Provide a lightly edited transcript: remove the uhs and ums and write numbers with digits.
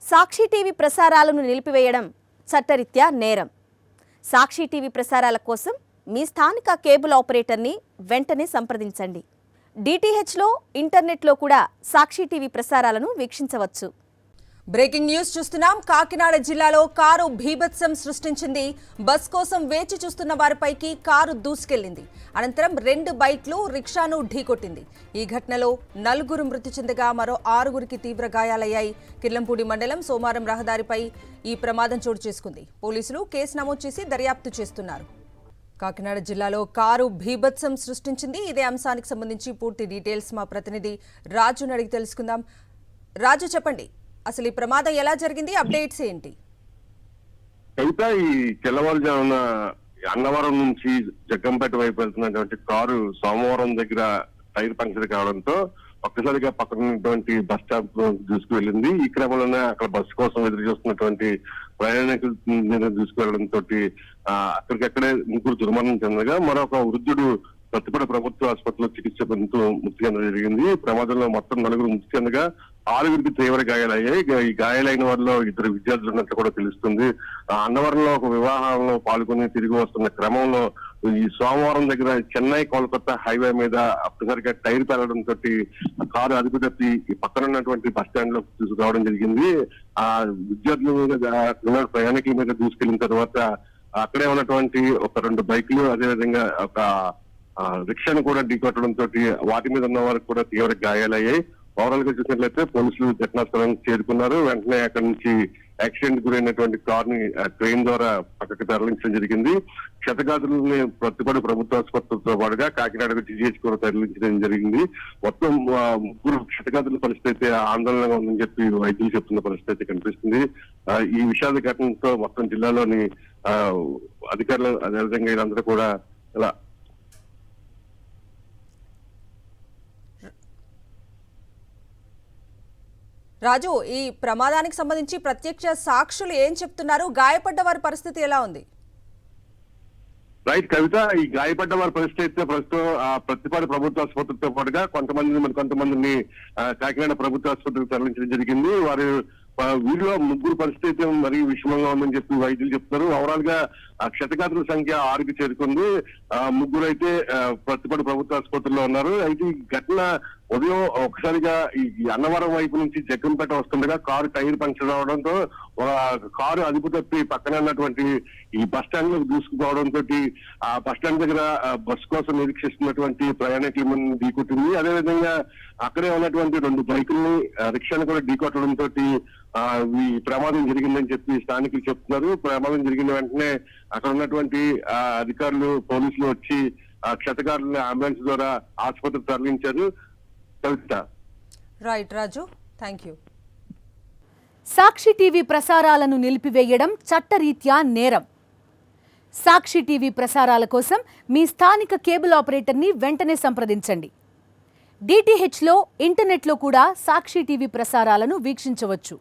సాక్షి TV ప్రసారాలను నిలిపివేయడం చట్టరీత్యా నేరం. సాక్షి టీవీ ప్రసారాల కోసం మీ స్థానిక కేబుల్ ఆపరేటర్ని వెంటనే సంప్రదించండి. డిటిహెచ్లో, ఇంటర్నెట్లో కూడా సాక్షి టీవీ ప్రసారాలను వీక్షించవచ్చు. బ్రేకింగ్ న్యూస్ చూస్తున్నాం. కాకినాడ జిల్లాలో కారు భీభత్సం సృష్టించింది. బస్ కోసం వేచి చూస్తున్న వారిపైకి కారు దూసుకెళ్లింది. అనంతరం 2 బైక్లు రిక్షాను ఢీకొట్టింది. ఈ ఘటనలో 4 మృతి చెందగా మరో 6గురికి తీవ్ర గాయాలయ్యాయి. కిర్లంపూడి మండలం సోమారం రహదారిపై ఈ ప్రమాదం చోటు చేసుకుంది. పోలీసులు కేసు నమోదు చేసి దర్యాప్తు చేస్తున్నారు. కాకినాడ జిల్లాలో కారు భీభత్సం సృష్టించింది. ఇదే అంశానికి సంబంధించి పూర్తి డీటెయిల్స్ మా ప్రతినిధి రాజుని అడిగి తెలుసుకుందాం. రాజు, చెప్పండి, అసలు ఈ ప్రమాదం ఎలా జరిగింది? అప్డేట్స్ ఏంటి? కవిత, ఈ తెల్లవారుజామున అన్నవరం నుంచి జగ్గంపేట వైపు వెళ్తున్నటువంటి కారు సోమవారం దగ్గర టైర్ పంక్చర్ కావడంతో ఒక్కసారిగా పక్కన ఉన్నటువంటి బస్ స్టాప్ దూసుకువెళ్ళింది. ఈ క్రమంలోనే అక్కడ బస్సు కోసం ఎదురు చూస్తున్నటువంటి ప్రయాణికుల మీద దూసుకువెళ్లడంతో అక్కడికక్కడే 3 దుర్మరణం చెందగా మరొక వృద్ధుడు ప్రతిపడి ప్రభుత్వ ఆసుపత్రిలో చికిత్స పొందుతూ మృతి చెందడం జరిగింది. ప్రమాదంలో మొత్తం 4 మృతి చెందగా 6గురికి తీవ్ర గాయాలయ్యాయి. ఈ గాయాలైన వారిలో 2 విద్యార్థులు ఉన్నట్లు కూడా తెలుస్తుంది. అన్నవరంలో ఒక వివాహంలో పాల్గొని తిరిగి వస్తున్న క్రమంలో ఈ సోమవారం దగ్గర చెన్నై కోల్కతా హైవే మీద ఒక్కసారిగా టైర్ పేలడంతో కారు అదుపు తప్పి ఈ పక్కన ఉన్నటువంటి బస్ స్టాండ్ లో తీసుకురావడం జరిగింది. ఆ విద్యార్థుల మీద, ప్రయాణికుల మీద దూసుకెళ్లిన తర్వాత అక్కడే ఉన్నటువంటి ఒక 2 బైకులు, అదేవిధంగా ఒక రిక్షాను కూడా ఢీకొట్టడంతో వాటి మీద ఉన్న వారికి కూడా తీవ్ర గాయాలయ్యాయి. ఓవరాల్ గా చూసినట్లయితే పోలీసులు ఘటనా స్థలానికి చేరుకున్నారు. వెంటనే అక్కడి నుంచి యాక్సిడెంట్ గురైనటువంటి కార్ ని ట్రైన్ ద్వారా పక్కకి తరలించడం జరిగింది. క్షతగాత్రులని ప్రతిపడి ప్రభుత్వ ఆసుపత్రితో పాటుగా కాకినాడకు టీజీహెచ్ కూడా తరలించడం జరిగింది. మొత్తం 3 క్షతగాత్రుల పరిస్థితి అయితే ఆందోళనగా ఉందని చెప్పి వైద్యులు చెప్తున్న పరిస్థితి కనిపిస్తుంది. ఈ విషాద ఘటనతో మొత్తం జిల్లాలోని అధికారులు, అదేవిధంగా వీళ్ళందరూ కూడా ఇలా రాజు, ఈ ప్రమాదానికి సంబంధించి ప్రత్యక్ష సాక్షులు ఏం చెప్తున్నారు? గాయపడ్డ వారి పరిస్థితి ఎలా ఉంది? రైట్ కవిత, ఈ గాయపడ్డ వారి పరిస్థితి అయితే ప్రస్తుతం ప్రతిపాడు ప్రభుత్వ ఆసుపత్రితో పాటుగా కొంతమందిని కాకినాడ ప్రభుత్వ ఆసుపత్రికి తరలించడం జరిగింది. వీరిలో 3 పరిస్థితి అయితే మరీ విషమంగా ఉందని చెప్పి వైద్యులు చెప్తున్నారు. ఓవరాల్ గా క్షతగాత్రుల సంఖ్య 6కి చేరుకుంది. 3 అయితే ప్రతిపాడు ప్రభుత్వ ఆసుపత్రిలో ఉన్నారు. అయితే ఈ ఘటన ఉదయం ఒకసారిగా ఈ అన్నవరం వైపు నుంచి జగ్గంపేట వస్తుండగా కారు టైర్ పంక్చర్ అవడంతో కారు అదుపు తప్పి పక్కన ఉన్నటువంటి ఈ బస్ స్టాండ్ లో దూసుకుపోవడంతో ఆ బస్ స్టాండ్ దగ్గర బస్సు కోసం నిరీక్షిస్తున్నటువంటి ప్రయాణికుల ముందు ఢీకొట్టింది. అదేవిధంగా అక్కడే ఉన్నటువంటి 2 బైకుల్ని, రిక్షాను కూడా ఢీకొట్టడంతో ఈ ప్రమాదం జరిగిందని చెప్పి స్థానికులు చెప్తున్నారు. ప్రమాదం జరిగిన వెంటనే అక్కడ ఉన్నటువంటి అధికారులు, పోలీసులు వచ్చి క్షతగాత్రులను అంబులెన్స్ ద్వారా ఆసుపత్రికి తరలించారు. Right Raju, thank you. Sakshi TV ప్రసారాలను నిలిపివేయడం చట్టరీత్యా నేరం. సాక్షి టీవీ ప్రసారాల కోసం మీ స్థానిక కేబుల్ ఆపరేటర్ని వెంటనే సంప్రదించండి. డిటిహెచ్లో, ఇంటర్నెట్లో కూడా సాక్షి టీవీ ప్రసారాలను వీక్షించవచ్చు.